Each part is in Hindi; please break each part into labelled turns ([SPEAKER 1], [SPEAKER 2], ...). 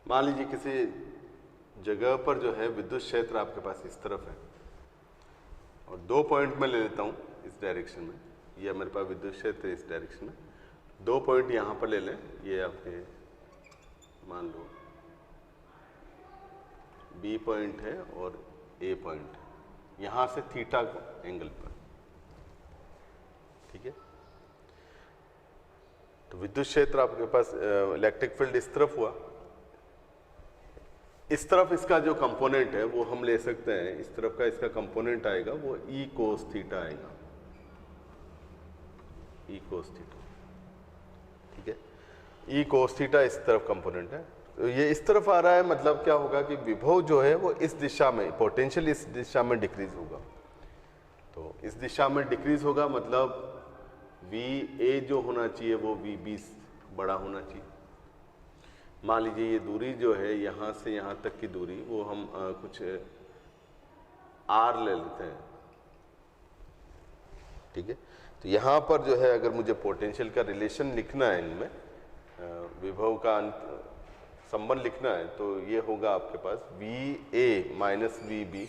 [SPEAKER 1] मान लीजिए किसी जगह पर जो है विद्युत क्षेत्र आपके पास इस तरफ है और 2 पॉइंट मैं ले लेता हूँ इस डायरेक्शन में, ये मेरे पास विद्युत क्षेत्र इस डायरेक्शन में, 2 पॉइंट यहाँ पर ले लें, ये आपके मान लो B पॉइंट है और A पॉइंट है, यहाँ से थीटा एंगल पर, ठीक है। तो विद्युत क्षेत्र आपके पास इलेक्ट्रिक फील्ड इस तरफ हुआ, इस तरफ इसका जो कंपोनेंट है वो हम ले सकते हैं, इस तरफ का इसका कंपोनेंट आएगा वो E कोस थीटा आएगा, E कोस थीटा, ठीक है। E कोस थीटा इस तरफ कंपोनेंट है, तो ये इस तरफ आ रहा है, मतलब क्या होगा कि विभव जो है वो इस दिशा में, पोटेंशियल इस दिशा में डिक्रीज होगा। तो इस दिशा में डिक्रीज होगा मतलब VA जो होना चाहिए वो VB बड़ा होना चाहिए। मान लीजिए ये दूरी जो है यहाँ से यहाँ तक की दूरी वो हम कुछ R ले लेते हैं, ठीक है। तो यहाँ पर जो है अगर मुझे पोटेंशियल का रिलेशन लिखना है, इनमें विभव का संबंध लिखना है, तो ये होगा आपके पास VA minus VB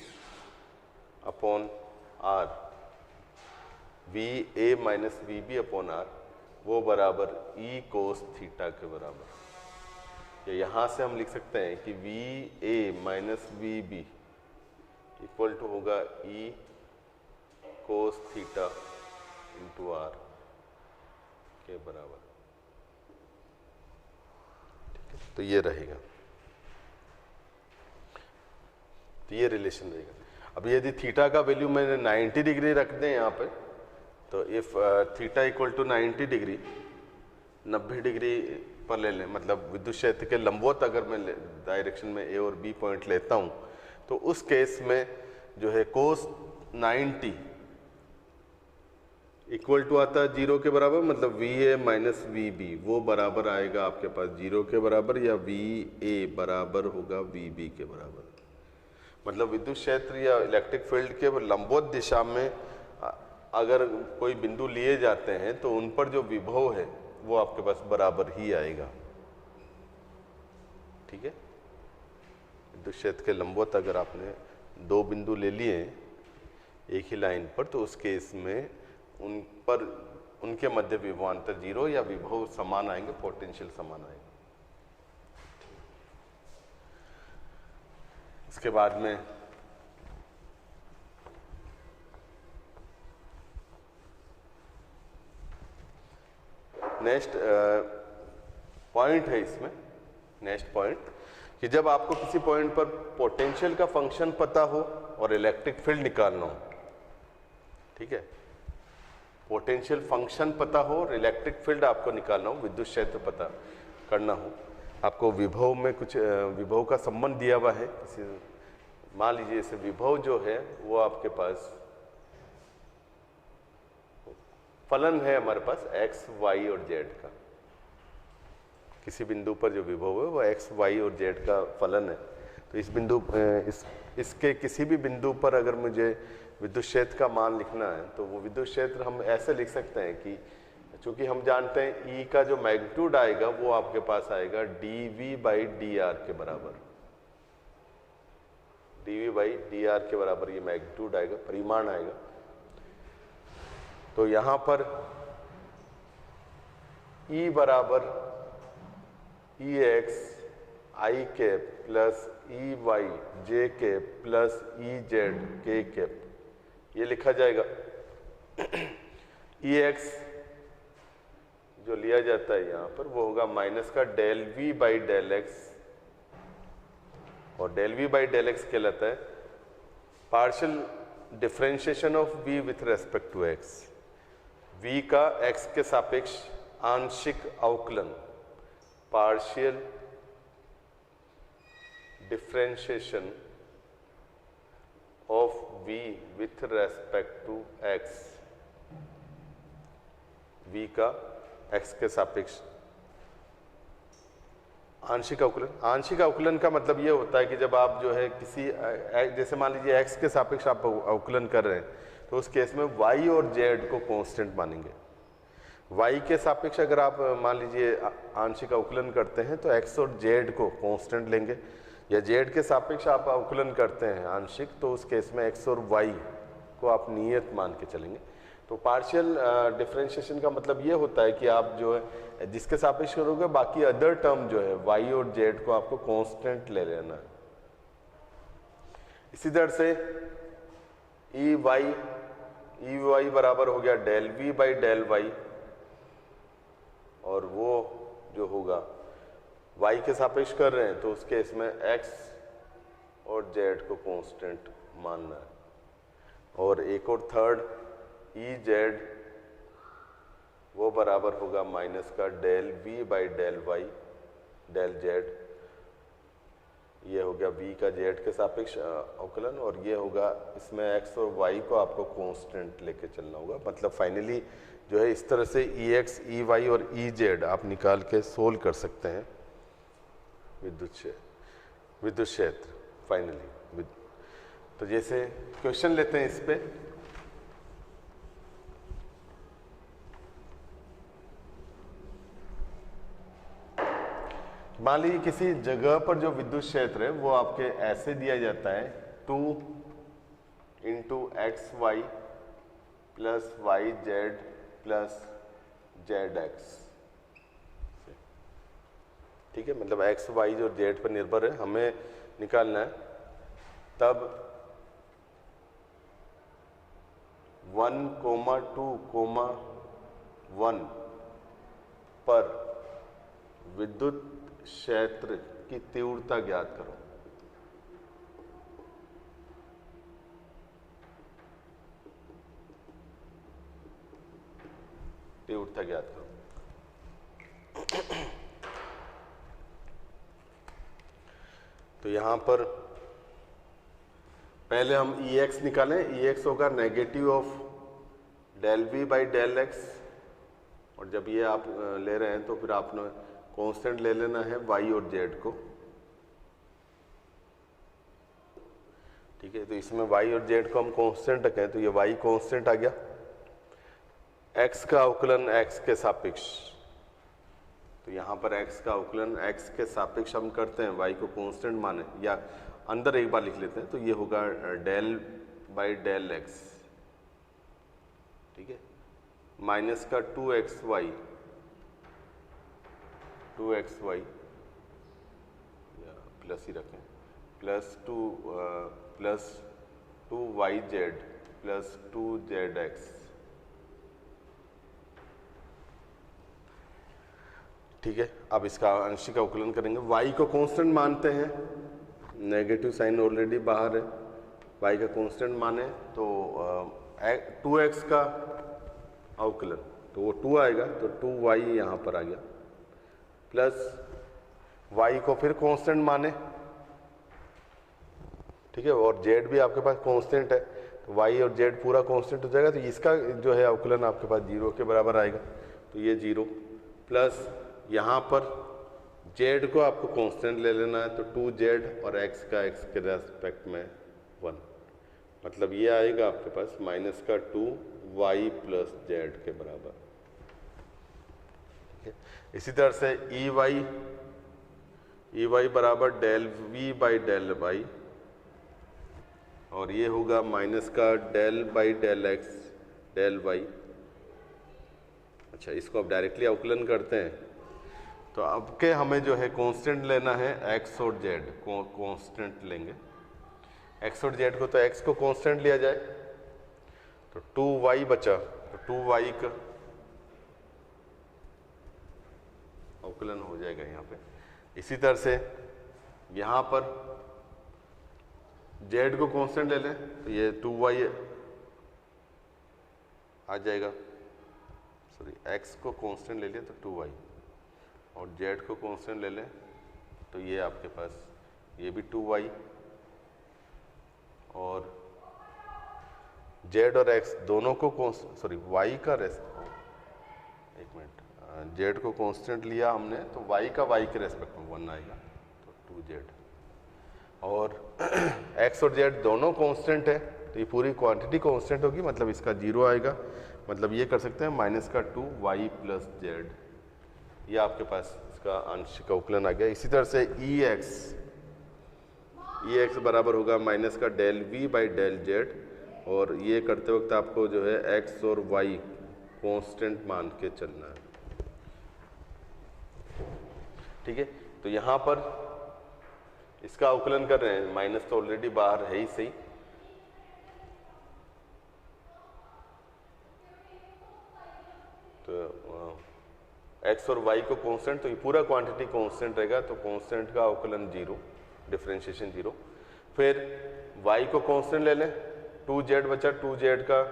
[SPEAKER 1] upon R, VA minus VB upon R वो बराबर E कोस थीटा के बराबर। या यहाँ से हम लिख सकते हैं कि VA minus VB equal to होगा E cos theta into R के बराबर, ठीक है। तो ये रहेगा, तो ये रिलेशन रहेगा। अब यदि थीटा का वैल्यू मैंने 90 डिग्री रख दें यहाँ पे, तो if theta equal to 90 degree, 90 degree पर ले लें, मतलब विद्युत क्षेत्र के लंबवत अगर मैं डायरेक्शन में A और B पॉइंट लेता हूँ, तो उस केस में जो है कोस 90 इक्वल टू आता है 0 के बराबर, मतलब VA माइनस VB वो बराबर आएगा आपके पास 0 के बराबर, या VA बराबर होगा VB के बराबर। मतलब विद्युत क्षेत्र या इलेक्ट्रिक फील्ड के लंबवत दिशा में अगर कोई बिंदु लिए जाते हैं तो उन पर जो विभव है वो आपके पास बराबर ही आएगा, ठीक है। विद्युत क्षेत्र के लंबवत अगर आपने 2 बिंदु ले लिए एक ही लाइन पर, तो उस केस में उन पर उनके मध्य विभवांतर 0 या विभव समान आएंगे, पोटेंशियल समान आएगा। इसके बाद में नेक्स्ट पॉइंट है इसमें, नेक्स्ट पॉइंट कि जब आपको किसी पॉइंट पर पोटेंशियल का फंक्शन पता हो और इलेक्ट्रिक फील्ड निकालना हो, ठीक है, पोटेंशियल फंक्शन पता हो और इलेक्ट्रिक फील्ड आपको निकालना हो, विद्युत क्षेत्र पता करना हो, आपको विभव में कुछ विभव का संबंध दिया हुआ है किसी, मान लीजिए इसे विभव जो है वो आपके पास फलन है हमारे पास x, y और z का, किसी बिंदु पर जो विभव है वो x, y और z का फलन है। तो इस बिंदु इसके किसी भी बिंदु पर अगर मुझे विद्युत क्षेत्र का मान लिखना है, तो वो विद्युत क्षेत्र हम ऐसे लिख सकते हैं कि चूंकि हम जानते हैं E का जो मैग्नीट्यूड आएगा वो आपके पास आएगा dV बाई dr के बराबर, dV बाई dr के बराबर ये मैग्नीट्यूड आएगा, परिमाण आएगा। तो यहाँ पर E बराबर EX I cap plus EY J cap plus EZ K cap, ये लिखा जाएगा। EX जो लिया जाता है यहाँ पर वो होगा माइनस का del V by del X, और del V by del X कहलाता है partial differentiation of V with respect to X, V का x के सापेक्ष आंशिक अवकलन, partial differentiation of V with respect to x, V का x के सापेक्ष आंशिक अवकलन। आंशिक अवकलन का मतलब ये होता है कि जब आप जो है किसी, जैसे मान लीजिए x के सापेक्ष आप अवकलन कर रहे हैं, तो उस केस में y और z को कांस्टेंट मानेंगे। y के सापेक्ष अगर आप मान लीजिए आंशिक अवकलन करते हैं तो x और z को कांस्टेंट लेंगे, या z के सापेक्ष आप अवकलन करते हैं आंशिक, तो उस केस में x और y को आप नियत मान के चलेंगे। तो पार्शियल डिफरेंशिएशन का मतलब ये होता है कि आप जो है जिसके सापेक्ष करोगे बाकी अदर टर्म जो है y और z को आपको कांस्टेंट ले लेना है। इसी तरह से ई वाई बराबर हो गया del v by del y, और वो जो होगा y के सापेक्ष कर रहे हैं तो उसके इसमें x और z को कांस्टेंट मानना है। और एक और थर्ड ई जेड वो बराबर होगा माइनस का del v by del y del z, ये हो गया v का z के सापेक्ष अवकलन, और ये होगा इसमें x और y को आपको कांस्टेंट लेके चलना होगा। मतलब फाइनली जो है इस तरह से Ex, Ey और Ez आप निकाल के सोल्व कर सकते हैं विद्युत क्षेत्र फाइनली। तो जैसे क्वेश्चन लेते हैं इस पे, मान लीजिए किसी जगह पर जो विद्युत क्षेत्र है वो आपके ऐसे दिया जाता है 2 into x y plus y z plus z x. ठीक है, मतलब एक्स वाई जो जेड पर निर्भर है हमें निकालना है। तब 1,2,1 पर विद्युत क्षेत्र की तीव्रता ज्ञात करो। तीव्रता ज्ञात करो। तो यहां पर पहले हम Ex निकालें। Ex होगा negative of del v by del x, और जब ये आप ले रहे हैं तो फिर आपने कांस्टेंट ले लेना है y और z को। ठीक है, तो इसमें y और z को हम कांस्टेंट रखें तो ये y कांस्टेंट आ गया। x का अवकलन x के सापेक्ष, तो यहाँ पर x का अवकलन x के सापेक्ष हम करते हैं, y को कांस्टेंट माने, या अंदर एक बार लिख लेते हैं तो ये होगा डेल बाई डेल x। ठीक है, माइनस का 2xy या प्लस ही रखें, प्लस 2yz प्लस 2zx। ठीक है, अब इसका आंशिक अवकलन करेंगे। y को कांस्टेंट मानते हैं, नेगेटिव साइन ऑलरेडी बाहर है, y का कांस्टेंट माने तो 2x का अवकलन तो वो 2 आएगा, तो 2y यहाँ पर आ गया, प्लस y को फिर कांस्टेंट माने। ठीक है, और z भी आपके पास कांस्टेंट है तो y और z पूरा कांस्टेंट हो जाएगा, तो इसका जो है अवकलन आपके पास 0 के बराबर आएगा, तो ये 0, प्लस यहाँ पर z को आपको कांस्टेंट ले लेना है तो 2z और x का x के रेस्पेक्ट में 1, मतलब ये आएगा आपके पास माइनस का 2y प्लस z के बराबर। इसी तरह से ई वाई बराबर del v by del y, और ये होगा माइनस का del by del x del y. अच्छा, इसको अब डायरेक्टली अवकलन करते हैं तो अब के हमें जो है कांस्टेंट लेना है x और z को कांस्टेंट लेंगे। x और z को तो x को कांस्टेंट लिया जाए तो 2y बचा, तो 2y का अवकलन हो जाएगा यहाँ पे। इसी तरह से यहाँ पर z को कांस्टेंट ले लें तो ये 2y आ जाएगा, सॉरी x को कांस्टेंट ले लिया तो 2y, और z को कांस्टेंट ले लें तो ये आपके पास ये भी 2y, और z और x दोनों को सॉरी y का एक मिनट, z को कांस्टेंट लिया हमने तो y का y के रेस्पेक्ट में 1 आएगा, तो 2z, और x और z दोनों कांस्टेंट है तो ये पूरी क्वांटिटी कांस्टेंट होगी, मतलब इसका 0 आएगा, मतलब ये कर सकते हैं माइनस का 2y प्लस जेड, ये आपके पास इसका आंशिक अवकलन आ गया। इसी तरह से ई एक्स बराबर होगा माइनस का del v by del z, और ये करते वक्त आपको जो है एक्स और वाई कांस्टेंट मान के चलना है। ठीक है, तो यहाँ पर इसका अवकलन कर रहे हैं, माइनस तो ऑलरेडी बाहर है ही सही, तो एक्स और वाई को कांस्टेंट, तो ये पूरा क्वांटिटी कांस्टेंट रहेगा, तो कांस्टेंट का अवकलन 0, डिफरेंशिएशन 0। फिर y को कांस्टेंट ले लें, 2z बचा, 2z का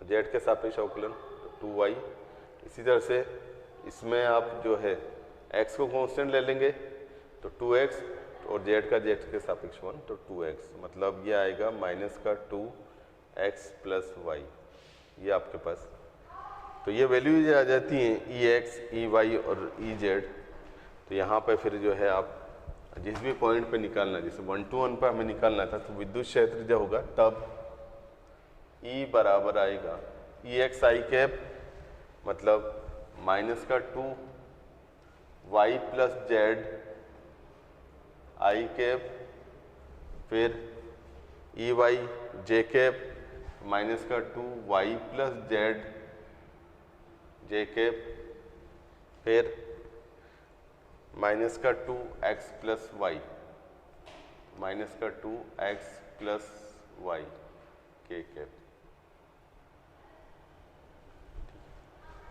[SPEAKER 1] z के सापेक्ष अवकलन 2y। इसी तरह से इसमें आप जो है x को कांस्टेंट ले लेंगे तो 2x, और z का z के सापेक्ष 1, तो 2x, मतलब ये आएगा माइनस का 2x प्लस वाई, ये आपके पास। तो ये वैल्यू आ जाती हैं ई एक्स, ई वाई और ई जेड। तो यहाँ पे फिर जो है आप जिस भी पॉइंट पे निकालना, जैसे 1 to 1 पे हमें निकालना था, तो विद्युत क्षेत्र जो होगा तब ई बराबर आएगा ई एक्स आई कैप, मतलब माइनस का 2y plus Z I cap, फिर E Y j cap minus का 2y plus Z J cap, फिर माइनस का 2x प्लस वाई, माइनस का 2x प्लस वाई के कैप।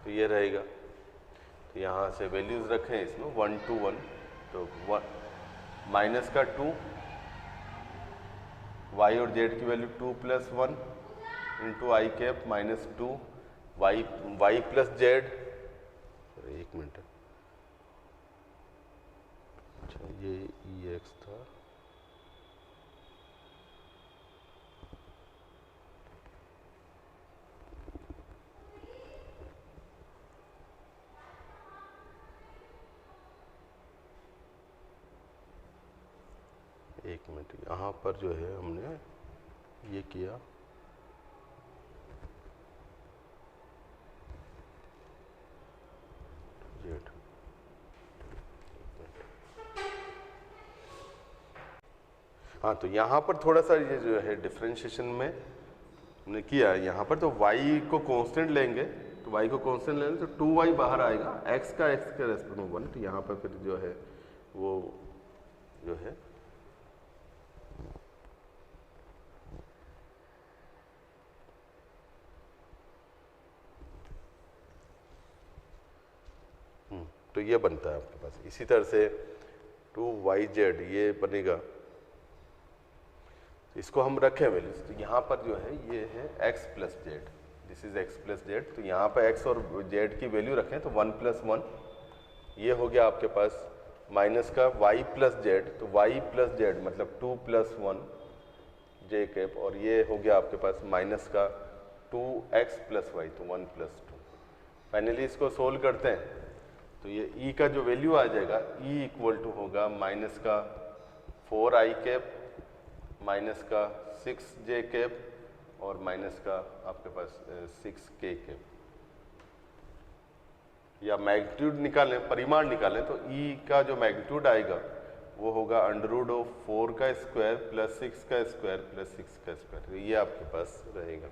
[SPEAKER 1] तो ये रहेगा, तो यहाँ से वैल्यूज रखें इसमें 1 to 1, तो माइनस का 2 y और z की value 2 plus 1 into I cap minus 2 y plus Z. एक मिनट, अच्छा ये ई एक्स था, एक मिनट, यहाँ पर जो है हमने ये किया, जेड, हाँ, तो यहाँ पर थोड़ा सा ये जो है डिफरेंशिएशन में हमने किया है यहाँ पर, तो y को कांस्टेंट लेंगे, तो y को कांस्टेंट लेंगे तो 2y बाहर आएगा, x का रेस्पेक्ट में 1, तो यहाँ पर फिर जो है वो जो है तो ये बनता है आपके पास। इसी तरह से 2yz ये बनेगा, इसको हम रखें वैल्यूज, तो यहाँ पर जो है ये है x plus Z, this is x plus Z, तो यहाँ पर x और z की वैल्यू रखें तो 1 प्लस 1, ये हो गया आपके पास माइनस का y प्लस जेड, तो y प्लस जेड मतलब 2 प्लस 1 जे कैप, और ये हो गया आपके पास माइनस का 2x प्लस वाई, तो 1 प्लस 2। फाइनली इसको सोल्व करते हैं तो ये e का जो वैल्यू आ जाएगा, e इक्वल टू होगा माइनस का 4i कैप, माइनस का 6j कैप, और माइनस का आपके पास 6k कैप। या मैग्नीट्यूड निकालें, परिमाण निकालें, तो e का जो मैग्नीट्यूड आएगा वो होगा अंडररूट ऑफ 4 का स्क्वायर प्लस 6 का स्क्वायर प्लस 6 का स्क्वायर, ये आपके पास रहेगा।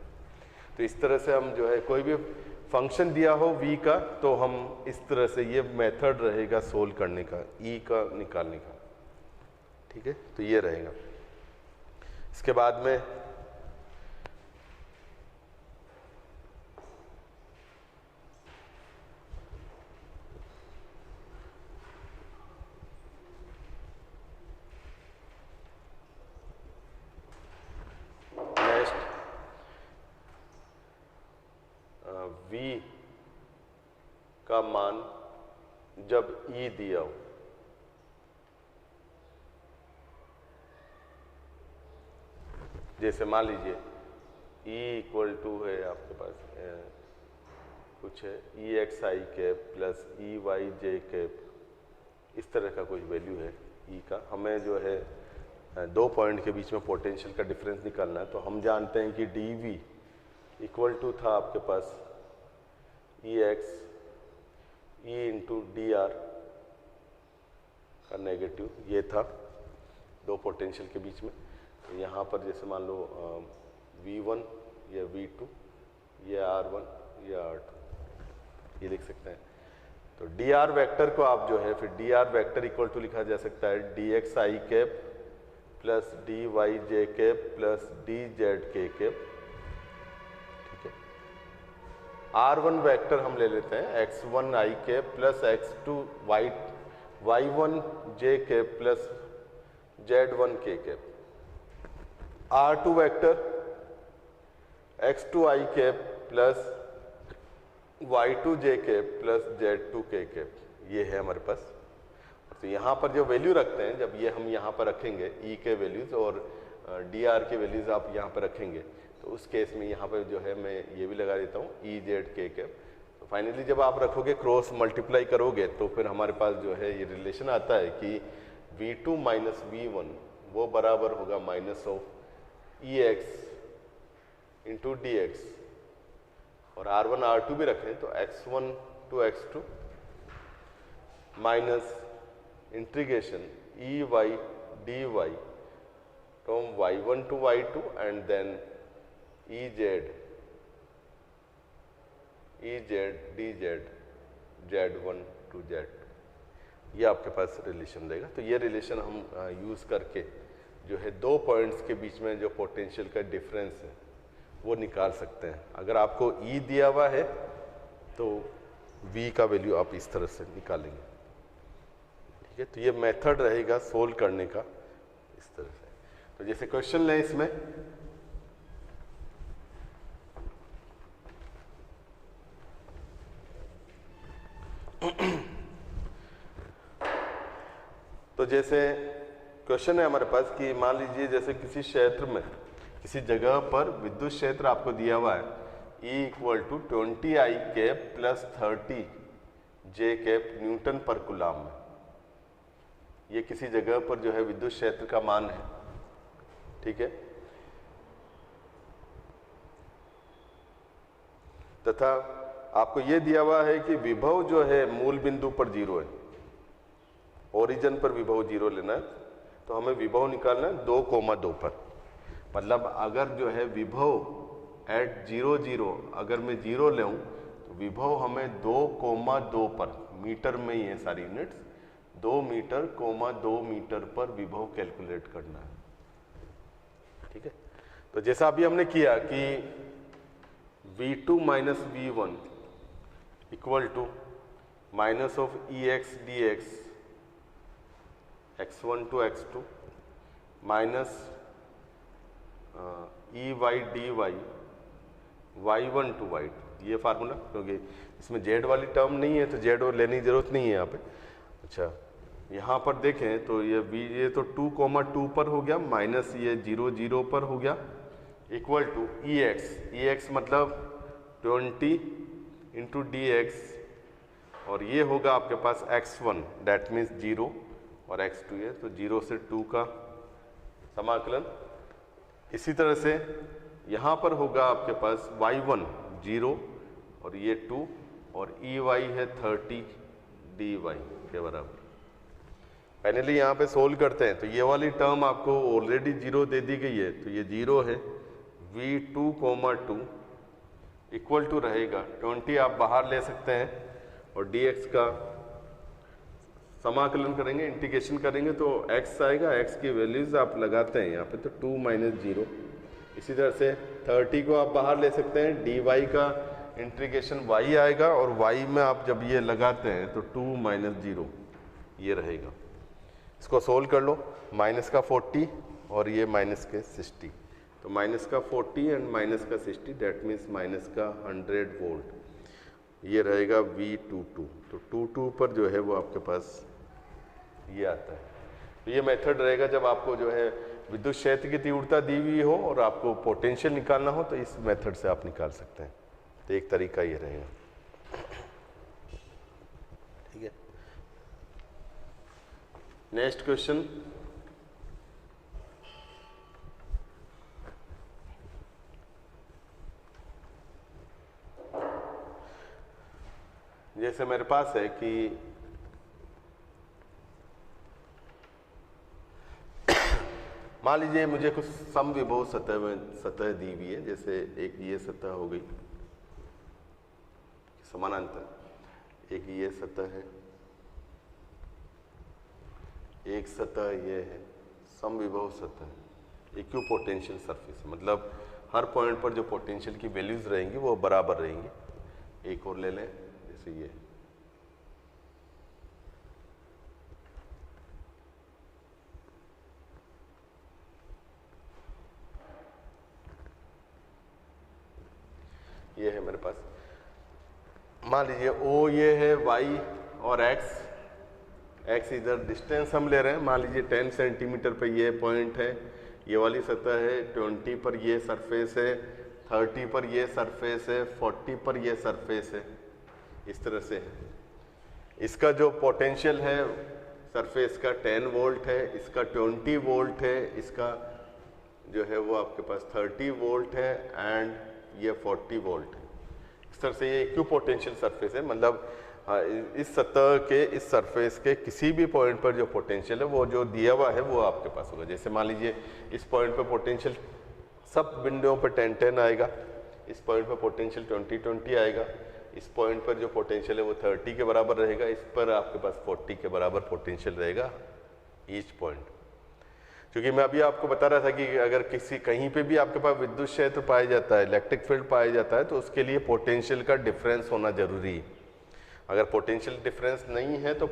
[SPEAKER 1] तो इस तरह से हम जो है कोई भी फंक्शन दिया हो v का, तो हम इस तरह से ये मेथड रहेगा सोल्व करने का, e का निकालने का। ठीक है, तो ये रहेगा। इसके बाद में v का मान जब e दिया हो, जैसे मान लीजिए e इक्वल टू है आपके पास कुछ है ई x i cap plus E Y j cap, इस तरह का कोई वैल्यू है e का। हमें जो है 2 पॉइंट के बीच में पोटेंशियल का डिफरेंस निकालना है, तो हम जानते हैं कि dv इक्वल टू था आपके पास E X E into D R का नेगेटिव, ये था दो पोटेंशियल के बीच में। तो यहाँ पर जैसे मान लो V1 या V2 या R1 या R2 ये लिख सकते हैं। तो डी आर वैक्टर को आप जो है फिर d r vector equal to लिखा जा सकता है d x i cap plus d y j cap plus d z k cap. ठीक है, R1 वैक्टर हम ले लेते हैं x1 i cap plus x2 y1 j cap plus z1 k cap. R2 vector x2 i cap plus y2 j cap plus z2 k cap, ये है हमारे पास। तो यहाँ पर जो वैल्यू रखते हैं, जब ये हम यहाँ पर रखेंगे E के वैल्यूज और DR के वैल्यूज आप यहाँ पर रखेंगे, तो उस केस में यहाँ पर जो है मैं ये भी लगा देता हूँ EZ के कैप। तो फाइनली जब आप रखोगे क्रॉस मल्टीप्लाई करोगे तो फिर हमारे पास जो है ये रिलेशन आता है कि V2 माइनस V1 वो बराबर होगा minus of EX into DX, और R1 R2 भी रखें तो x1 to x2 minus integration EY dy from y1 to y2 and then EZ dz z1 to z2, ये आपके पास रिलेशन रहेगा। तो ये रिलेशन हम यूज़ करके जो है दो पॉइंट्स के बीच में जो पोटेंशियल का डिफरेंस है वो निकाल सकते हैं। अगर आपको E दिया हुआ है तो V का वैल्यू आप इस तरह से निकालेंगे। ठीक है, तो ये मेथड रहेगा सोल्व करने का इस तरह से। तो जैसे क्वेश्चन लें इसमें, तो जैसे क्वेश्चन है हमारे पास कि मान लीजिए जैसे किसी क्षेत्र में किसी जगह पर विद्युत क्षेत्र आपको दिया हुआ है E equal to 20 i cap plus 30 j cap newton पर कूलम में। ये किसी जगह पर जो है विद्युत क्षेत्र का मान है। ठीक है, तथा आपको ये दिया हुआ है कि विभव जो है मूल बिंदु पर 0 है, ओरिजिन पर विभव 0 लेना है। तो हमें विभव निकालना है 2,2 पर। मतलब अगर जो है विभव एट 0 0 अगर मैं 0 ले तो विभव हमें 2,2 पर, मीटर में ही है सारी यूनिट्स, 2 मीटर, 2 मीटर पर विभव कैलकुलेट करना है। ठीक है, तो जैसा अभी हमने किया कि V2 minus V1 equal to minus of EX dx x1 to x2 minus EY dy y1 to y2, ये फार्मूला, क्योंकि इसमें z वाली टर्म नहीं है तो z और लेने की जरूरत नहीं है यहाँ पे। अच्छा, यहाँ पर देखें तो ये तो 2,2 पर हो गया, माइनस ये 0 0 पर हो गया, इक्वल टू EX मतलब 20 इंटू DX, और ये होगा आपके पास x1 डैट मीन्स 0 और x2 है तो 0 से 2 का समाकलन। इसी तरह से यहाँ पर होगा आपके पास y1 0 और ये 2 और EY है 30 dy के बराबर। फाइनली यहाँ पे सोल्व करते हैं तो ये वाली टर्म आपको ऑलरेडी 0 दे दी गई है, तो ये 0 है। V2, 2 इक्वल टू रहेगा 20, आप बाहर ले सकते हैं, और dx का समाकलन करेंगे, इंटीग्रेशन करेंगे तो x आएगा, x की वैल्यूज आप लगाते हैं यहाँ पे तो 2 माइनस 0। इसी तरह से 30 को आप बाहर ले सकते हैं, dy का इंटीग्रेशन y आएगा, और y में आप जब ये लगाते हैं तो 2 माइनस 0 ये रहेगा। इसको सोल्व कर लो, माइनस का 40 और ये माइनस के 60, तो माइनस का 40 एंड माइनस का 60 दैट मीन्स माइनस का 100 वोल्ट, ये रहेगा V22। तो 22 पर जो है वो आपके पास ये आता है। तो ये मेथड रहेगा जब आपको जो है विद्युत क्षेत्र की तीव्रता दी हुई हो और आपको पोटेंशियल निकालना हो, तो इस मेथड से आप निकाल सकते हैं। तो एक तरीका ये रहेगा। ठीक है, नेक्स्ट क्वेश्चन, जैसे मेरे पास है कि मान लीजिए मुझे कुछ समविभव सतह दी हुई है, जैसे एक ये सतह हो गई समानांतर, एक ये सतह है, एक सतह ये है, समविभव सतह, इक्विपोटेंशियल सरफेस, मतलब हर पॉइंट पर जो पोटेंशियल की वैल्यूज रहेंगी वो बराबर रहेंगी। एक और ले लें, जैसे ये है मेरे पास, मान लीजिए ओ ये है, वाई और एक्स इधर डिस्टेंस हम ले रहे हैं, मान लीजिए 10 सेंटीमीटर पे ये पॉइंट है, ये वाली सतह है, 20 पर ये सरफेस है, 30 पर ये सरफेस है, 40 पर ये सरफेस है, इस तरह से है। इसका जो पोटेंशियल है सरफेस का 10 वोल्ट है, इसका 20 वोल्ट है, इसका जो है वो आपके पास 30 वोल्ट है एंड ये 40 वोल्ट है। इस तरह से ये इक्विपोटेंशियल सरफेस है, मतलब इस सतह के इस सरफेस के किसी भी पॉइंट पर जो पोटेंशियल है वो जो दिया हुआ है वो आपके पास होगा। जैसे मान लीजिए इस पॉइंट पर पोटेंशियल सब बिंदुओं पर 10-10 आएगा, इस पॉइंट पर पोटेंशियल 20-20 आएगा, इस पॉइंट पर जो पोटेंशियल है वो 30 के बराबर रहेगा, इस पर आपके पास 40 के बराबर पोटेंशियल रहेगा ईच पॉइंट। क्योंकि मैं अभी आपको बता रहा था कि अगर कहीं पे भी आपके पास विद्युत क्षेत्र पाया जाता है, इलेक्ट्रिक फील्ड पाया जाता है, तो उसके लिए पोटेंशियल का डिफरेंस होना जरूरी है। अगर पोटेंशियल डिफरेंस नहीं है तो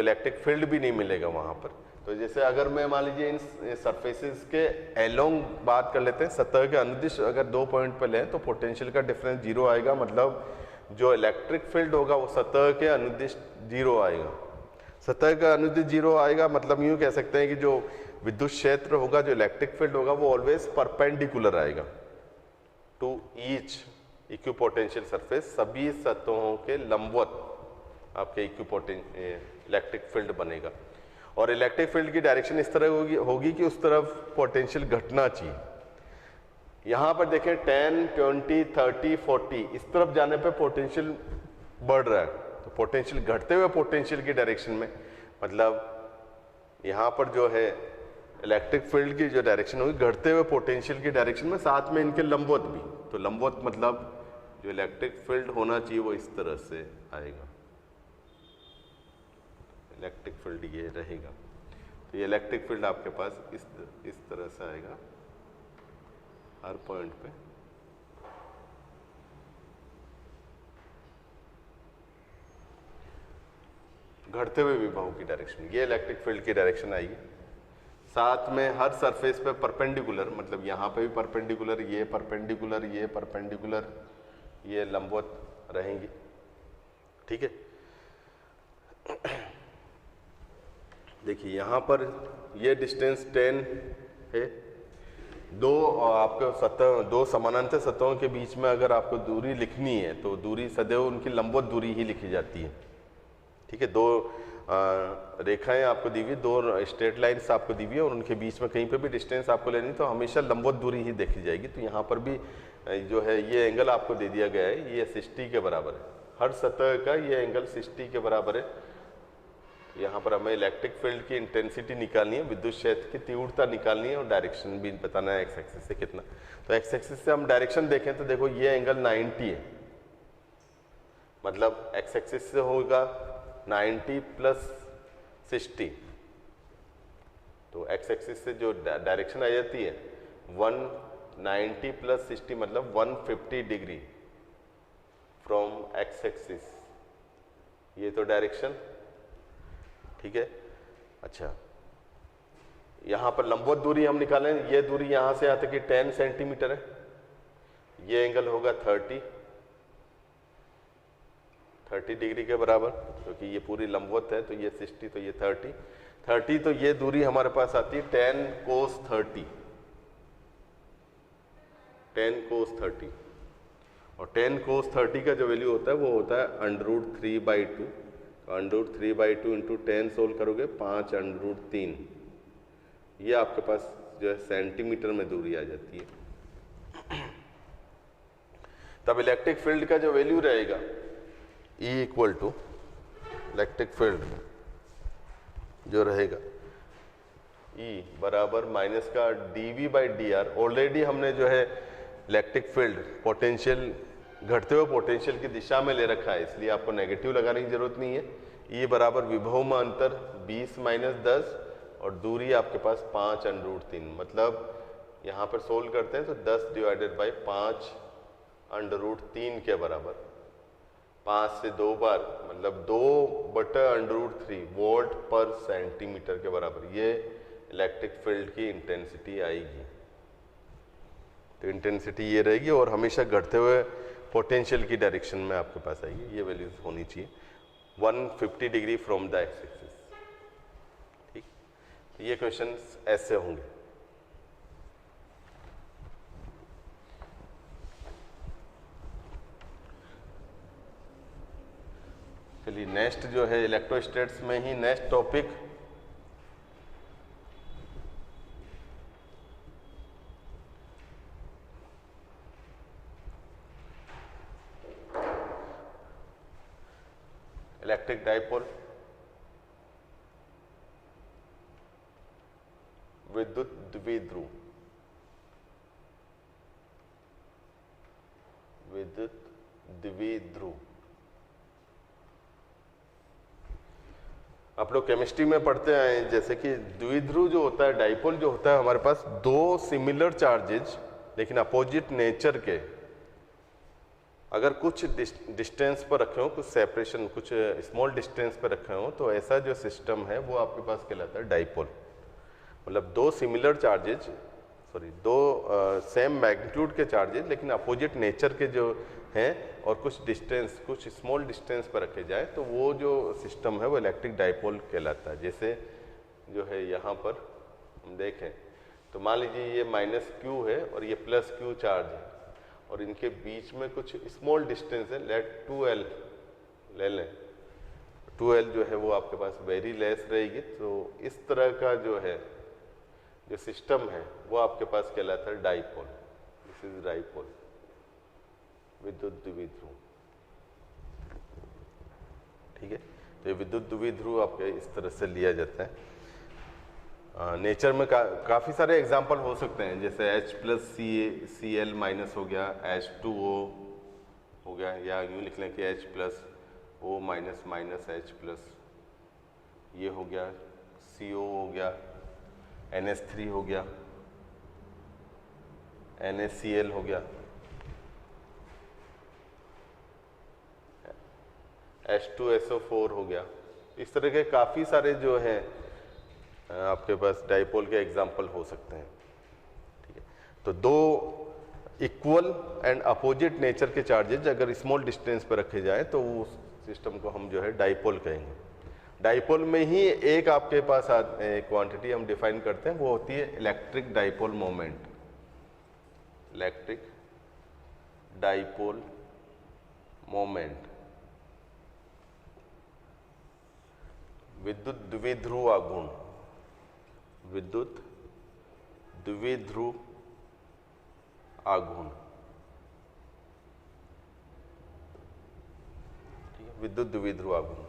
[SPEAKER 1] इलेक्ट्रिक फील्ड भी नहीं मिलेगा वहाँ पर। तो जैसे अगर मैं मान लीजिए इन सरफेसेस के एलोंग बात कर लेते हैं, सतह के अनुदिश अगर 2 पॉइंट पर लें तो पोटेंशियल का डिफरेंस 0 आएगा, मतलब जो इलेक्ट्रिक फील्ड होगा वो सतह के अनुदिश 0 आएगा। सतह का अनुदिश 0 आएगा मतलब यूँ कह सकते हैं कि जो विद्युत क्षेत्र होगा, जो इलेक्ट्रिक फील्ड होगा वो ऑलवेज परपेंडिकुलर आएगा टू ईच इक्विपोटेंशियल सरफेस, सभी सतहों के लंबवत आपके इलेक्ट्रिक फील्ड बनेगा। और इलेक्ट्रिक फील्ड की डायरेक्शन इस तरह होगी कि उस तरफ पोटेंशियल घटना चाहिए। यहाँ पर देखें 10, 20, 30, 40 इस तरफ जाने पे पोटेंशियल बढ़ रहा है, तो पोटेंशियल घटते हुए पोटेंशियल की डायरेक्शन में, मतलब यहाँ पर जो है इलेक्ट्रिक फील्ड की जो डायरेक्शन होगी घटते हुए पोटेंशियल की डायरेक्शन में, साथ में इनके लंबवत भी। तो लंबवत मतलब जो इलेक्ट्रिक फील्ड होना चाहिए वो इस तरह से आएगा, इलेक्ट्रिक फील्ड ये रहेगा। तो ये इलेक्ट्रिक फील्ड आपके पास इस तरह से आएगा हर पॉइंट पे। घटते हुए विभव की डायरेक्शन, ये इलेक्ट्रिक फील्ड की डायरेक्शन आएगी। साथ में हर सरफेस पे परपेंडिकुलर, मतलब यहाँ पे भी परपेंडिकुलर, ये परपेंडिकुलर, ये परपेंडिकुलर, ये लंबवत रहेंगी। ठीक है, देखिए यहाँ पर ये डिस्टेंस 10 है, दो समानांतर सतहों के बीच में अगर आपको दूरी लिखनी है तो दूरी सदैव उनकी लंबवत दूरी ही लिखी जाती है। ठीक है, दो रेखाएं आपको दी हुई, दो स्ट्रेट लाइन्स आपको दी हुई है और उनके बीच में कहीं पे भी डिस्टेंस आपको लेनी तो हमेशा लंबवत दूरी ही देखी जाएगी। तो यहाँ पर भी जो है ये एंगल आपको दे दिया गया है, ये 60 के बराबर है, हर सतह का ये एंगल 60 के बराबर है। यहाँ पर हमें इलेक्ट्रिक फील्ड की इंटेंसिटी निकालनी है, विद्युत क्षेत्र की तीव्रता निकालनी है और डायरेक्शन भी बताना है एक्स एक्सिस से कितना। तो एक्स एक्सिस से हम डायरेक्शन देखें तो देखो ये एंगल 90 है, मतलब एक्स एक्सिस से होगा 90 प्लस 60, तो एक्स एक्सिस से जो डायरेक्शन आ जाती है 190 प्लस 60 मतलब 150 डिग्री फ्रॉम एक्स एक्सिस, ये तो डायरेक्शन। ठीक है, अच्छा यहाँ पर लंबवत दूरी हम निकालें, ये दूरी यहाँ से यहाँ तक कि 10 सेंटीमीटर है, ये एंगल होगा 30 डिग्री के बराबर, क्योंकि ये पूरी लंबवत है, तो ये 60 तो ये 30, तो ये दूरी हमारे पास आती है 10 cos 30, और 10 cos 30 का जो वैल्यू होता है वो होता है √3/2, √3/2 इंटू 10 सोल्व करोगे 5√3, ये आपके पास जो है सेंटीमीटर में दूरी आ जाती है। तब इलेक्ट्रिक फील्ड का जो वैल्यू रहेगा E equal to electric field जो रहेगा E बराबर माइनस का dV बाई dr। ऑलरेडी हमने जो है इलेक्ट्रिक फील्ड पोटेंशियल घटते हुए पोटेंशियल की दिशा में ले रखा है, इसलिए आपको नेगेटिव लगाने की जरूरत नहीं है। E बराबर विभव में अंतर 20 माइनस 10 और दूरी आपके पास 5 अंडर 3, मतलब यहाँ पर सोल्व करते हैं तो 10 डिवाइडेड बाई 5 अंडर 3 के बराबर, 5 से 2 बार मतलब 2/√3 वोल्ट पर सेंटीमीटर के बराबर ये इलेक्ट्रिक फील्ड की इंटेंसिटी आएगी। तो इंटेंसिटी ये रहेगी और हमेशा घटते हुए पोटेंशियल की डायरेक्शन में आपके पास आएगी। ये वैल्यूज होनी चाहिए 150 degree from the x axis. ठीक, तो ये क्वेश्चंस ऐसे होंगे। चलिए नेक्स्ट जो है इलेक्ट्रोस्टैटिक्स में ही नेक्स्ट टॉपिक इलेक्ट्रिक डाइपोल, विद्युत द्विध्रुव, विद्युत द्विध्रुव। आप लोग केमिस्ट्री में पढ़ते आए हैं जैसे कि द्विध्रुव जो होता है, डाइपोल जो होता है, हमारे पास दो सिमिलर चार्जेज लेकिन अपोजिट नेचर के अगर कुछ डिस्टेंस पर रखे हो, कुछ सेपरेशन, कुछ स्मॉल डिस्टेंस पर रखे हो, तो ऐसा जो सिस्टम है वो आपके पास कहलाता है डाइपोल। मतलब दो सिमिलर चार्जेज, दो सेम मैग्नीट्यूड के चार्जेज लेकिन अपोजिट नेचर के जो हैं और कुछ डिस्टेंस, कुछ स्मॉल डिस्टेंस पर रखे जाए तो वो जो सिस्टम है वो इलेक्ट्रिक डाइपोल कहलाता है। जैसे जो है यहाँ पर हम देखें तो मान लीजिए ये -q है और ये +q चार्ज है और इनके बीच में कुछ स्मॉल डिस्टेंस है, लेट 2l ले लें। 2l जो है वो आपके पास वेरी लेस रहेगी। तो इस तरह का जो है जो सिस्टम है वो आपके पास कहलाता है डाइपोल। दिस इज डाइपोल, विद्युत द्विध्रुव। ठीक है, तो ये विद्युत द्विध्रुव आपके इस तरह से लिया जाता है। नेचर में काफ़ी सारे एग्जाम्पल हो सकते हैं, जैसे H+Cl- हो गया, H2O हो गया, या यूँ लिख लें कि H+O- H+, ये हो गया, CO हो गया, NH3 हो गया, NaCl हो गया, H2SO4 हो गया। इस तरह के काफ़ी सारे जो हैं आपके पास डाइपोल के एग्जाम्पल हो सकते हैं। ठीक है, तो दो इक्वल एंड अपोजिट नेचर के चार्जेज अगर स्मॉल डिस्टेंस पर रखे जाए तो उस सिस्टम को हम जो है डाइपोल कहेंगे। डाइपोल में ही एक आपके पास क्वांटिटी हम डिफाइन करते हैं, वो होती है electric dipole moment. Electric dipole moment, विद्युत द्विध्रुव आघूर्ण, विद्युत द्विध्रुव आघूर्ण। ठीक है, विद्युत द्विध्रुव आघूर्ण।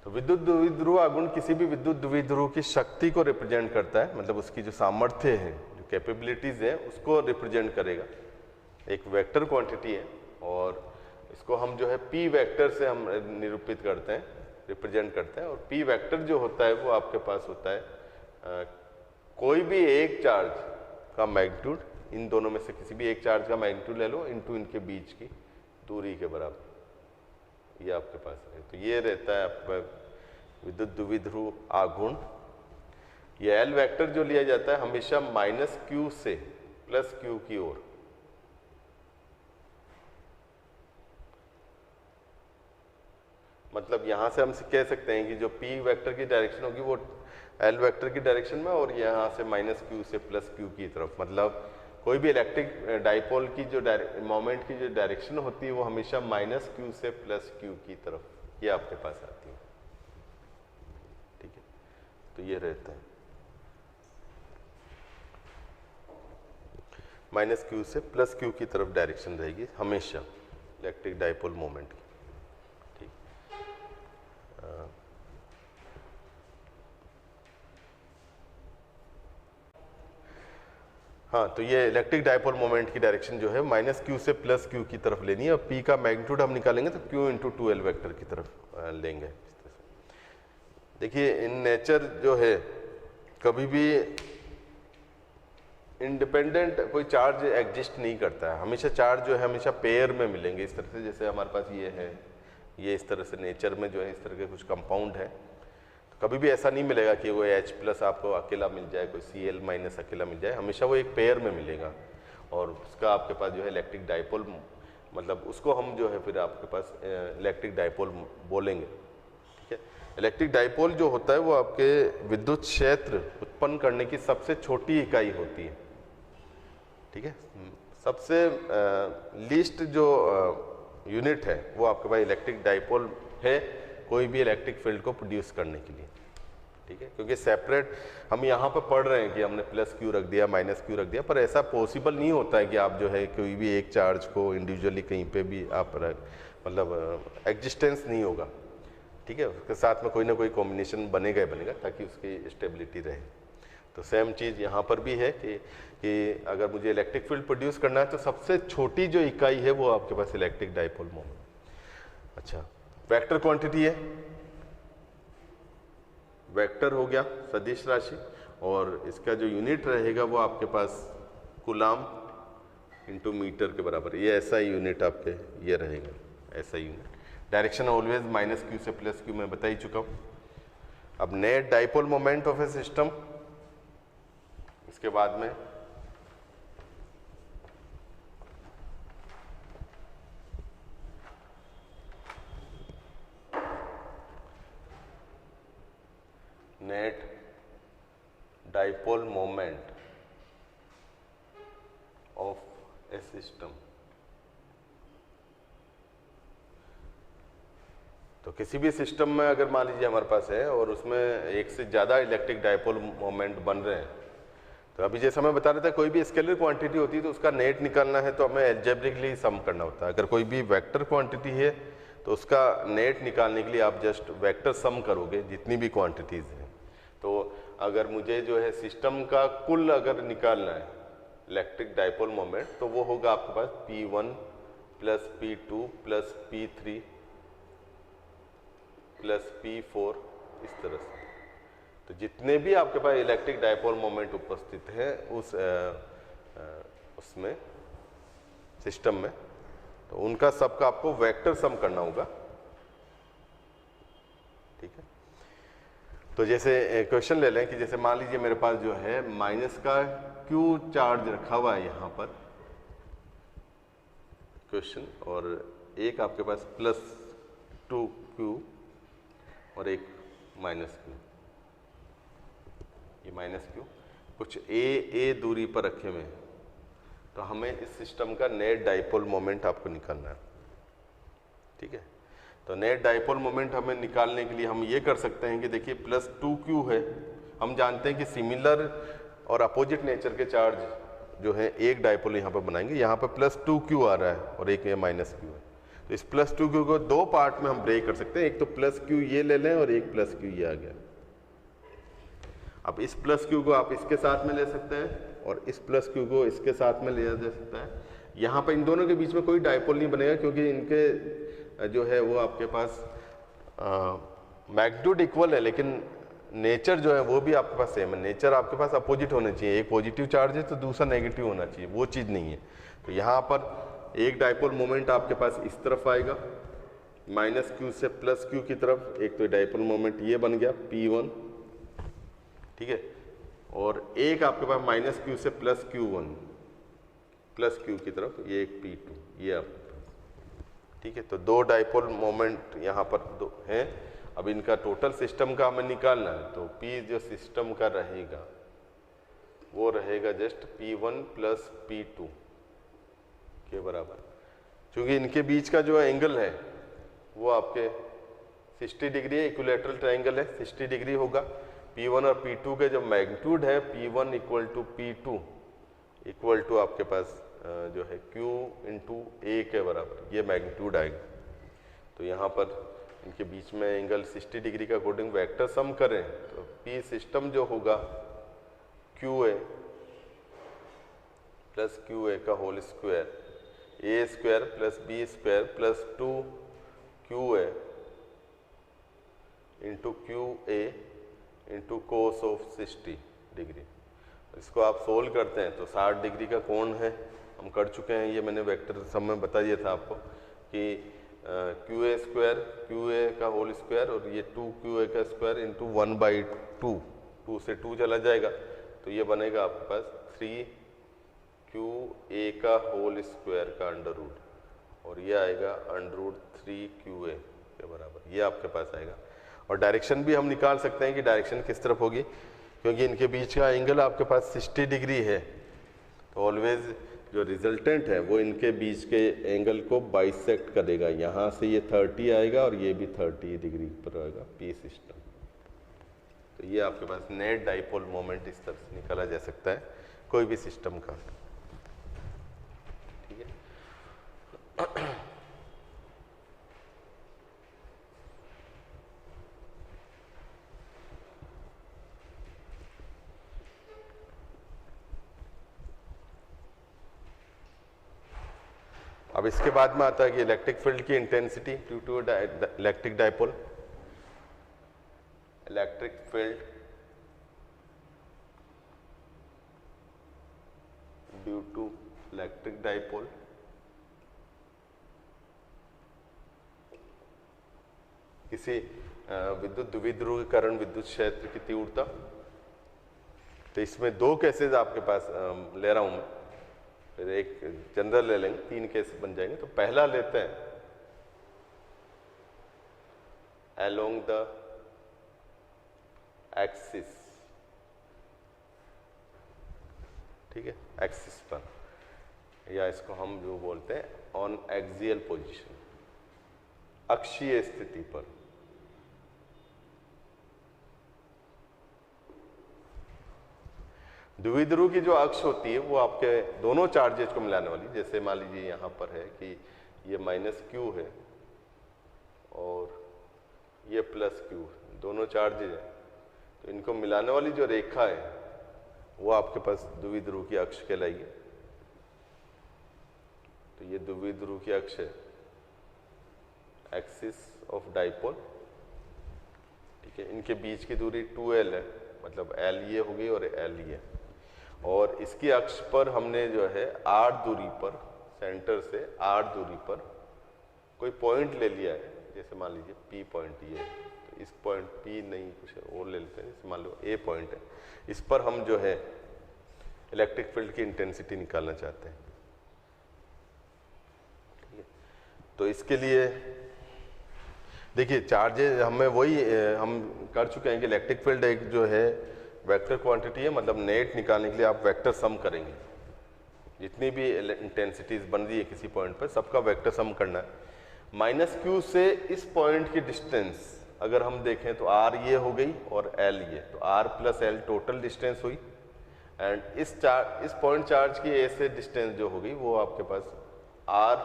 [SPEAKER 1] तो विद्युत द्विध्रुव आघूर्ण किसी भी विद्युत द्विध्रुव की शक्ति को रिप्रेजेंट करता है, मतलब उसकी जो सामर्थ्य है, जो कैपेबिलिटीज है, उसको रिप्रेजेंट करेगा। एक वेक्टर क्वांटिटी है और इसको हम जो है पी वेक्टर से हम निरूपित करते हैं, रिप्रेजेंट करते हैं। और पी वेक्टर जो होता है वो आपके पास होता है कोई भी एक चार्ज का मैग्नीट्यूड, इन दोनों में से किसी भी एक चार्ज का मैग्नीट्यूड ले लो इनटू इनके बीच की दूरी के बराबर, ये आपके पास है। तो ये रहता है आपका विद्युत द्विध्रुव आघूर्ण। ये एल वेक्टर जो लिया जाता है हमेशा -q से +q की ओर। मतलब यहां से हम कह सकते हैं कि जो p वेक्टर की डायरेक्शन होगी वो l वेक्टर की डायरेक्शन में, और यहां से -q से +q की तरफ। मतलब कोई भी इलेक्ट्रिक डाइपोल की जो मोमेंट की जो डायरेक्शन होती है वो हमेशा -q से +q की तरफ, ये आपके पास आती है। ठीक है, तो ये रहता है -q से +q की तरफ डायरेक्शन रहेगी हमेशा। इलेक्ट्रिक डाइपोल मोमेंट की। ठीक, हाँ, तो ये इलेक्ट्रिक डाइपोल मोमेंट की डायरेक्शन जो है माइनस क्यू से प्लस क्यू की तरफ लेनी है, और पी का मैग्नीट्यूड हम निकालेंगे तो क्यू इंटू 2l वेक्टर की तरफ लेंगे। देखिए इन नेचर जो है कभी भी इंडिपेंडेंट कोई चार्ज एग्जिस्ट नहीं करता है, हमेशा चार्ज जो है हमेशा पेयर में मिलेंगे। इस तरह से जैसे हमारे पास ये है, ये इस तरह से नेचर में जो है इस तरह के कुछ कंपाउंड है, तो कभी भी ऐसा नहीं मिलेगा कि वो H प्लस आपको अकेला मिल जाए, कोई Cl माइनस अकेला मिल जाए, हमेशा वो एक पेयर में मिलेगा। और उसका आपके पास जो है इलेक्ट्रिक डाइपोल, मतलब उसको हम जो है फिर आपके पास इलेक्ट्रिक डाइपोल बोलेंगे। ठीक है, इलेक्ट्रिक डाइपोल जो होता है वो आपके विद्युत क्षेत्र उत्पन्न करने की सबसे छोटी इकाई होती है। ठीक है, सबसे लीस्ट जो यूनिट है वो आपके पास इलेक्ट्रिक डाइपोल है कोई भी इलेक्ट्रिक फील्ड को प्रोड्यूस करने के लिए। ठीक है, क्योंकि सेपरेट हम यहाँ पर पढ़ रहे हैं कि हमने प्लस क्यू रख दिया, माइनस क्यू रख दिया, पर ऐसा पॉसिबल नहीं होता है कि आप जो है कोई भी एक चार्ज को इंडिविजुअली कहीं पे भी आप मतलब एग्जिस्टेंस नहीं होगा। ठीक है, उसके साथ में कोई ना कोई कॉम्बिनेशन बनेगा ही बनेगा ताकि उसकी स्टेबिलिटी रहे। तो सेम चीज़ यहाँ पर भी है कि अगर मुझे इलेक्ट्रिक फील्ड प्रोड्यूस करना है तो सबसे छोटी जो इकाई है वो आपके पास इलेक्ट्रिक डाइपोल मोमेंट। अच्छा, वेक्टर क्वांटिटी है, वेक्टर हो गया सदिश राशि, और इसका जो यूनिट रहेगा वो आपके पास कूलाम इंटू मीटर के बराबर। ये ऐसा यूनिट आपके ये रहेगा, ऐसा unit. Direction always minus Q से प्लस क्यू मैं बता ही चुका हूँ। अब net dipole moment of A system, इसके बाद में net dipole moment of A system. तो किसी भी सिस्टम में अगर मान लीजिए हमारे पास है और उसमें एक से ज़्यादा इलेक्ट्रिक डाइपोल मोमेंट बन रहे हैं, तो अभी जैसा मैं बता रहा था कोई भी स्केलर क्वांटिटी होती है तो उसका नेट निकालना है तो हमें अलजेब्रिकली सम करना होता है। अगर कोई भी वेक्टर क्वांटिटी है तो उसका नेट निकालने के लिए आप जस्ट वेक्टर सम करोगे जितनी भी क्वांटिटीज़ हैं। तो अगर मुझे जो है सिस्टम का कुल अगर निकालना है इलेक्ट्रिक डाइपोल मोमेंट, तो वो होगा आपके पास P1 plus P2 plus P3 plus P4, इस तरह से। तो जितने भी आपके पास इलेक्ट्रिक डाइपोल मोमेंट उपस्थित है उसमें सिस्टम में, तो उनका सबका आपको वेक्टर सम करना होगा। ठीक है, तो जैसे क्वेश्चन ले लें कि जैसे मान लीजिए मेरे पास जो है माइनस का क्यू चार्ज रखा हुआ है यहाँ पर क्वेश्चन, और एक आपके पास प्लस 2Q और एक माइनस क्यू। ये माइनस क्यू कुछ ए दूरी पर रखे हुए हैं, तो हमें इस सिस्टम का नेट डाइपोल मोमेंट आपको निकालना है। ठीक है, तो नेट डाइपोल मोमेंट हमें निकालने के लिए हम ये कर सकते हैं कि देखिए प्लस 2Q है, हम जानते हैं कि सिमिलर और अपोजिट नेचर के चार्ज जो है एक डाइपोल यहाँ पर बनाएंगे। यहाँ पर प्लस 2Q आ रहा है और एक ये माइनस क्यू है, तो इस प्लस 2Q को दो पार्ट में हम ब्रेक कर सकते हैं। एक तो प्लस Q ये ले लें और एक प्लस Q ये आ गया। अब इस प्लस Q को आप इसके साथ में ले सकते हैं और इस प्लस Q को इसके साथ में लिया जा सकता है। यहाँ पर इन दोनों के बीच में कोई डाइपोल नहीं बनेगा क्योंकि इनके जो है वो आपके पास मैग्नीट्यूड इक्वल है, लेकिन नेचर जो है वो भी आपके पास सेम है। नेचर आपके पास अपोजिट होने चाहिए, एक पॉजिटिव चार्ज है तो दूसरा नेगेटिव होना चाहिए, वो चीज़ नहीं है। तो यहाँ पर एक डाइपोल मोमेंट आपके पास इस तरफ आएगा माइनस Q से प्लस Q की तरफ, एक तो डाइपोल मोमेंट ये बन गया P1। ठीक है, और एक आपके पास माइनस Q से प्लस Q1 प्लस Q की तरफ ये एक P2, ये आपके पास। ठीक है, तो दो डाइपोल मोमेंट यहाँ पर दो हैं। अब इनका टोटल सिस्टम का हमें निकालना है, तो P जो सिस्टम का रहेगा वो रहेगा जस्ट P1 प्लस P2 के बराबर, क्योंकि इनके बीच का जो एंगल है वो आपके 60 डिग्री है, इक्विलैटरल ट्रायंगल है, 60 डिग्री होगा। P1 और P2 के जो मैग्नीट्यूड है P1 equal to P2 equal to आपके पास जो है Q इंटू ए के बराबर ये मैग्नीट्यूड आएगा। तो यहाँ पर इनके बीच में एंगल 60 डिग्री के अकॉर्डिंग वेक्टर सम करें तो P सिस्टम जो होगा QA प्लस QA का whole square a square plus b square plus 2QA into QA into cos of 60 degree. इसको आप सोल्व करते हैं तो 60 डिग्री का कोण है, हम कर चुके हैं, ये मैंने वेक्टर सम में बता दिया था आपको कि QA स्क्वायर QA का होल स्क्वायर और ये 2QA का स्क्वायर इंटू 1/2, 2 से 2 चला जाएगा तो ये बनेगा आपके पास 3QA का होल स्क्वायर का अंडर रूट और ये आएगा अंडर रूट 3QA के बराबर, ये आपके पास आएगा। और डायरेक्शन भी हम निकाल सकते हैं कि डायरेक्शन किस तरफ होगी, क्योंकि इनके बीच का एंगल आपके पास 60 डिग्री है तो ऑलवेज जो रिजल्टेंट है वो इनके बीच के एंगल को बाइसेक्ट करेगा। यहाँ से ये 30 आएगा और ये भी 30 डिग्री पर आएगा P सिस्टम। तो ये आपके पास नेट डाइपोल मोमेंट इस तरह से निकाला जा सकता है कोई भी सिस्टम का, ठीक है। अब इसके बाद में आता है कि इलेक्ट्रिक फील्ड की intensity due to electric dipole. Electric field due to electric dipole किसी विद्युत द्विध्रुवीकरण विद्युत क्षेत्र की तीव्रता। तो इसमें दो केसेस आपके पास ले रहा हूं मैं, फिर एक जनरल ले लेंगे, 3 केस बन जाएंगे। तो पहला लेते हैं अलोंग द एक्सिस, ठीक है, एक्सिस पर, या इसको हम जो बोलते हैं ऑन एक्सियल पोजीशन, अक्षीय स्थिति पर। द्विध्रुव की जो अक्ष होती है वो आपके दोनों चार्जेस को मिलाने वाली, जैसे मान लीजिए यहाँ पर है कि ये -Q है और ये +Q है, दोनों चार्जेज हैं, तो इनको मिलाने वाली जो रेखा है वो आपके पास द्विध्रुव की अक्ष कहलाएगी। तो ये द्विध्रुव की अक्ष है, एक्सिस ऑफ डाइपोल, ठीक है। इनके बीच की दूरी 2L है, मतलब L ये हो गई और L ये, और इसकी अक्ष पर हमने जो है R दूरी पर, सेंटर से R दूरी पर कोई पॉइंट ले लिया है, जैसे मान लीजिए P पॉइंट ये है, तो इस पॉइंट P नहीं कुछ और ले लेते हैं, जैसे मान लो A पॉइंट है, इस पर हम जो है इलेक्ट्रिक फील्ड की इंटेंसिटी निकालना चाहते हैं, ठीक है। तो इसके लिए देखिए चार्जेज हमें वही हम कर चुके हैं कि इलेक्ट्रिक फील्ड एक जो है वेक्टर क्वांटिटी है, मतलब नेट निकालने के लिए आप वेक्टर सम करेंगे, जितनी भी इंटेंसिटीज बन रही है किसी पॉइंट पर सबका वेक्टर सम करना है। -Q से इस पॉइंट की डिस्टेंस अगर हम देखें तो R ये हो गई और L ये, तो R + L टोटल डिस्टेंस हुई, एंड इस पॉइंट चार्ज की A से डिस्टेंस जो होगी वो आपके पास R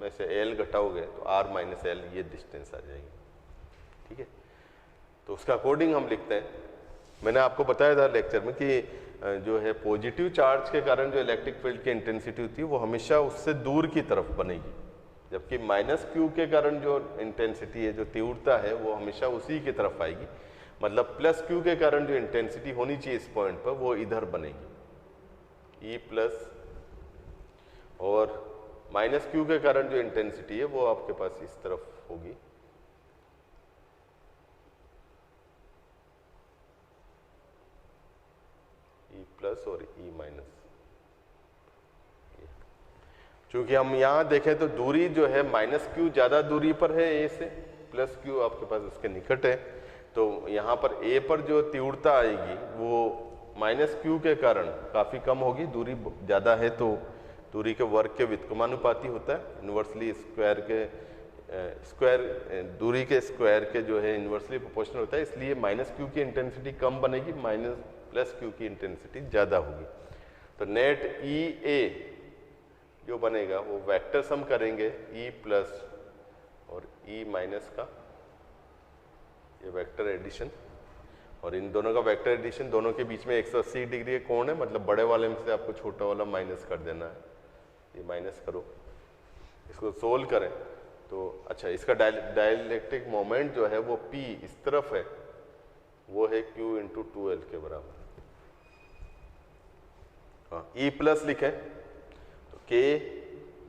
[SPEAKER 1] में से L घटाओगे तो R - L ये डिस्टेंस आ जाएगी, ठीक है। तो उसका अकॉर्डिंग हम लिखते हैं, मैंने आपको बताया था लेक्चर में कि जो है पॉजिटिव चार्ज के कारण जो इलेक्ट्रिक फील्ड की इंटेंसिटी होती है वो हमेशा उससे दूर की तरफ बनेगी, जबकि -Q के कारण जो इंटेंसिटी है, जो तीव्रता है, वो हमेशा उसी की तरफ आएगी, मतलब +Q के कारण जो इंटेंसिटी होनी चाहिए इस पॉइंट पर वो इधर बनेगी, E+, और -Q के कारण जो इंटेंसिटी है वो आपके पास इस तरफ होगी, E+ और E-। चूंकि हम यहाँ देखें तो दूरी जो है -Q ज़्यादा दूरी पर है A से, +Q आपके पास उसके निकट है, तो यहाँ पर A पर जो तीव्रता आएगी वो -Q के कारण काफ़ी कम होगी, दूरी ज़्यादा है तो दूरी के वर्ग के व्युत्क्रमानुपाती होता है, इन्वर्सली दूरी के स्क्वायर के जो है इन्वर्सली प्रोपोर्शनल होता है, इसलिए -Q की इंटेंसिटी कम बनेगी, +Q की इंटेंसिटी ज़्यादा होगी। तो नेट EA जो बनेगा वो वेक्टर सम करेंगे ई प्लस और ई माइनस का, ये वेक्टर एडिशन, और इन दोनों का वेक्टर एडिशन, दोनों के बीच में 180 डिग्री का कोण है, मतलब बड़े वाले में से आपको छोटा वाला माइनस कर देना है, ये माइनस करो, इसको सोल्व करें तो अच्छा इसका डाइलेक्ट्रिक मोमेंट जो है वो P इस तरफ है, वो है Q इंटू 2L के बराबर। हाँ, E प्लस लिखें तो K,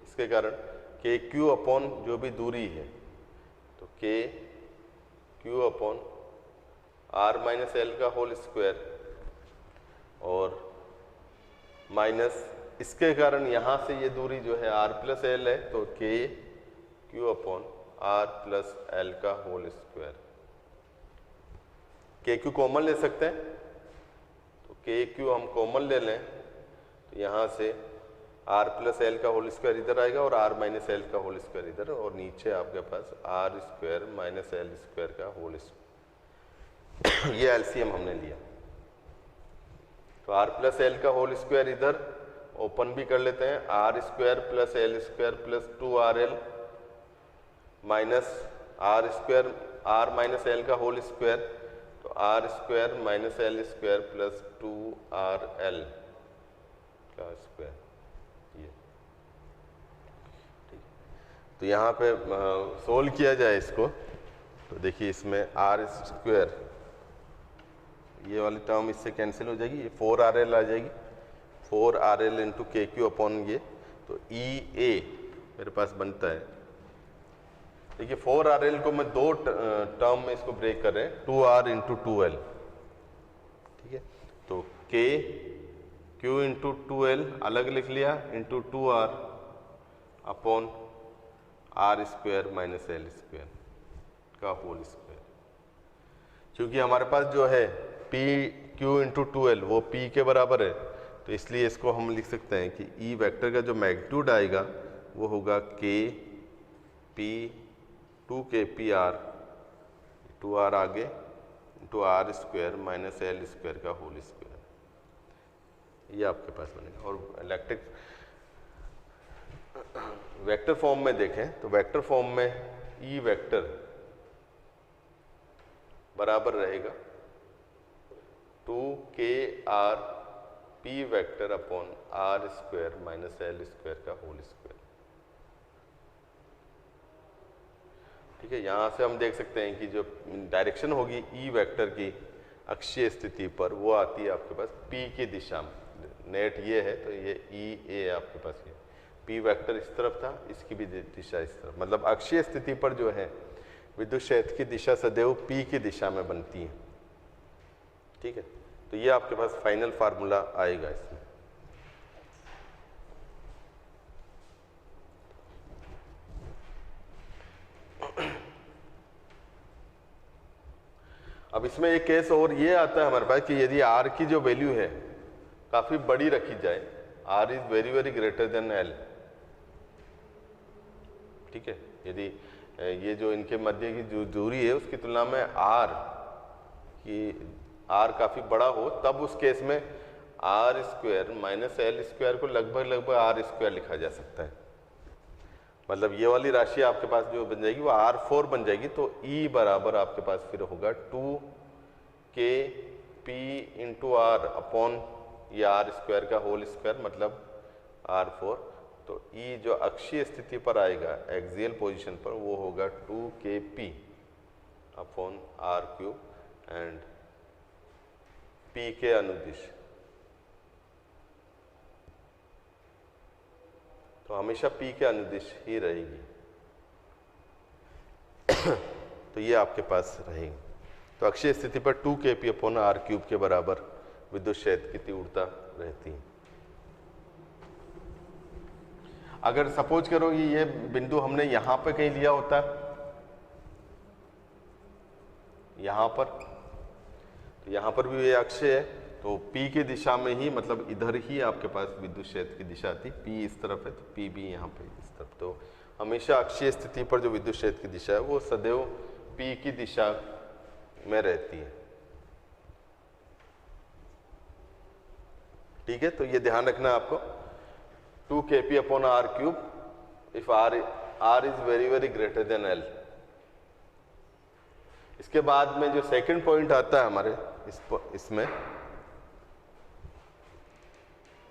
[SPEAKER 1] इसके कारण K Q अपॉन जो भी दूरी है तो K Q upon R minus L का होल स्क्वायर, और माइनस इसके कारण यहाँ से ये दूरी जो है R प्लस L है तो K Q upon R plus L का whole square. K Q common ले सकते हैं तो K Q हम कॉमन ले लें तो यहाँ से R प्लस L का होल स्क्वायर इधर आएगा और R माइनस L का होल स्क्वायर इधर, और नीचे आपके पास R square minus L square का होल स्क्वायर। ये एलसीएम हमने लिया तो R प्लस L का होल स्क्वायर इधर ओपन भी कर लेते हैं, R square plus L square plus 2RL minus R square R minus L का होल स्क्वायर, तो R square minus L square plus 2RL का स्क्वायर, ये ठीक। तो यहाँ पे सोल्व किया जाए इसको तो देखिए इसमें R स्क्वायर, ये वाली टर्म इससे कैंसिल हो जाएगी, ये 4RL आ जाएगी, 4RL इंटू के क्यू अपॉन ये, तो EA मेरे पास बनता है, देखिए 4RL को मैं दो टर्म में इसको ब्रेक कर रहे हैं, 2R इंटू 2L, ठीक है। तो K Q इंटू 2L अलग लिख लिया into 2R upon R square minus L square का होल स्क्वायर। क्योंकि हमारे पास जो है P Q इंटू 2L वो P के बराबर है, तो इसलिए इसको हम लिख सकते हैं कि E वेक्टर का जो मैग्नीट्यूड आएगा वो होगा K P 2KPR, 2R आगे into R square minus L square का होल स्क्वायर, ये आपके पास बनेगा। और इलेक्ट्रिक वेक्टर फॉर्म में देखें तो वेक्टर फॉर्म में E वेक्टर बराबर रहेगा 2KR P vector upon R square minus L square का होल स्क्वायर, ठीक है। यहाँ से हम देख सकते हैं कि जो डायरेक्शन होगी E वेक्टर की अक्षीय स्थिति पर वो आती है आपके पास P की दिशा में, नेट ये है तो ये EA आपके पास ये P वेक्टर इस तरफ था, इसकी भी दिशा इस तरफ, मतलब अक्षीय स्थिति पर जो है विद्युत क्षेत्र की दिशा सदैव P की दिशा में बनती है, ठीक है। तो ये आपके पास फाइनल फार्मूला आएगा इसमें। अब इसमें एक केस और ये आता है हमारे पास कि यदि R की जो वैल्यू है काफी बड़ी रखी जाए, R is very very greater than L, ठीक है। यदि ये जो इनके मध्य की जो दूरी है उसकी तुलना में R काफी बड़ा हो, तब उस केस में R square minus L square को लगभग R स्क्वायर लिखा जा सकता है, मतलब ये वाली राशि आपके पास जो बन जाएगी वो R4 बन जाएगी। तो E बराबर आपके पास फिर होगा 2KP इंटू R अपॉन ये R स्क्वायर का होल स्क्वायर, मतलब R4। तो E जो अक्षीय स्थिति पर आएगा एक्सियल पोजीशन पर वो होगा 2KP upon R³ and P के अनुदिश, तो हमेशा P के अनुदिश ही रहेगी। तो ये आपके पास रहेगी। तो अक्षीय स्थिति पर 2KP अपॉन R³ के बराबर विद्युत क्षेत्र की तीव्रता रहती है। अगर सपोज करो कि ये बिंदु हमने यहां पे कहीं लिया होता, यहां पर, तो यहां पर भी ये अक्ष है तो P की दिशा में ही, मतलब इधर ही आपके पास विद्युत क्षेत्र की दिशा आती, P इस तरफ है तो P भी यहाँ पे इस तरफ। तो हमेशा अक्षीय स्थिति पर जो विद्युत क्षेत्र की दिशा है वो सदैव P की दिशा में रहती है, ठीक है। तो ये ध्यान रखना आपको, 2 kp upon r cube if r is very very greater than l। इसके बाद में जो सेकंड पॉइंट आता है हमारे इसमें